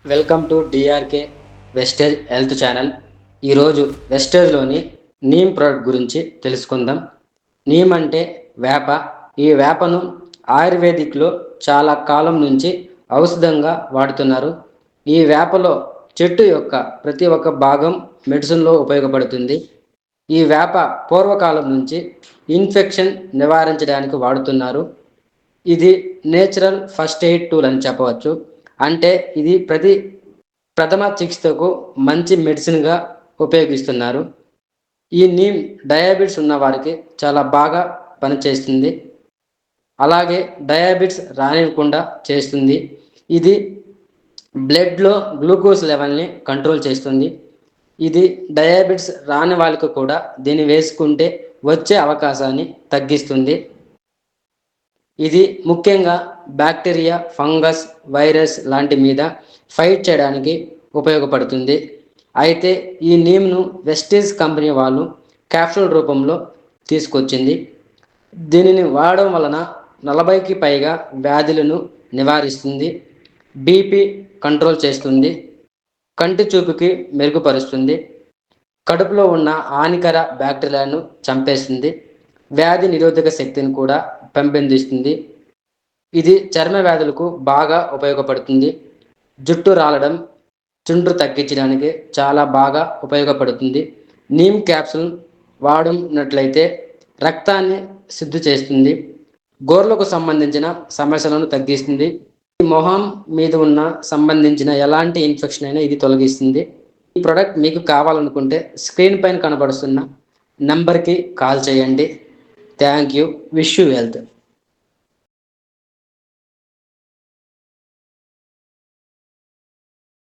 Welcome to DRK Vestige health channel. ఈరోజు వెస్టేజ్లోని neem product గురించి తెలుసుకుందాం. నీమ్ అంటే వేప. ఈ వేపను ఆయుర్వేదిక్లో చాలా కాలం నుంచి ఔషధంగా వాడుతున్నారు. ఈ వేపలో చెట్టు యొక్క ప్రతి ఒక్క భాగం మెడిసిన్లో ఉపయోగపడుతుంది. ఈ వేప పూర్వకాలం నుంచి ఇన్ఫెక్షన్ నివారించడానికి వాడుతున్నారు. ఇది నేచురల్ ఫస్ట్ ఎయిడ్ టూల్ అని చెప్పవచ్చు. అంటే ఇది ప్రథమ చికిత్సకు మంచి మెడిసిన్గా ఉపయోగిస్తున్నారు. ఈ నీమ్ డయాబెటిస్ ఉన్న వారికి చాలా బాగా పనిచేస్తుంది. అలాగే డయాబెటిస్ రానివ్వకుండా చేస్తుంది. ఇది బ్లడ్లో గ్లూకోజ్ లెవెల్ని కంట్రోల్ చేస్తుంది. ఇది డయాబెటిస్ రాని వాళ్ళకి కూడా దీన్ని వేసుకుంటే వచ్చే అవకాశాన్ని తగ్గిస్తుంది. ఇది ముఖ్యంగా బ్యాక్టీరియా, ఫంగస్, వైరస్ లాంటి మీద ఫైట్ చేయడానికి ఉపయోగపడుతుంది. అయితే ఈ నీమ్ను వెస్టేజ్ కంపెనీ వాళ్ళు క్యాప్సూల్ రూపంలో తీసుకొచ్చింది. దీనిని వాడడం వలన 40కి పైగా వ్యాధులను నివారిస్తుంది. బీపీ కంట్రోల్ చేస్తుంది. కంటి చూపుకి మెరుగుపరుస్తుంది. కడుపులో ఉన్న హానికర బ్యాక్టీరియాలను చంపేస్తుంది. వ్యాధి నిరోధక శక్తిని కూడా పెంపొందిస్తుంది. ఇది చర్మ వ్యాధులకు బాగా ఉపయోగపడుతుంది. జుట్టు రాలడం, చుండ్రు తగ్గించడానికి చాలా బాగా ఉపయోగపడుతుంది. నీమ్ క్యాప్సూల్ వాడినట్లయితే రక్తాన్ని శుద్ధి చేస్తుంది. గోర్లకు సంబంధించిన సమస్యలను తగ్గిస్తుంది. ఈ మొహం మీద ఉన్న సంబంధించిన ఎలాంటి ఇన్ఫెక్షన్ అయినా ఇది తొలగిస్తుంది. ఈ ప్రోడక్ట్ మీకు కావాలనుకుంటే స్క్రీన్ పైన కనబడుతున్న నంబర్కి కాల్ చేయండి. Thank you. Wish you health.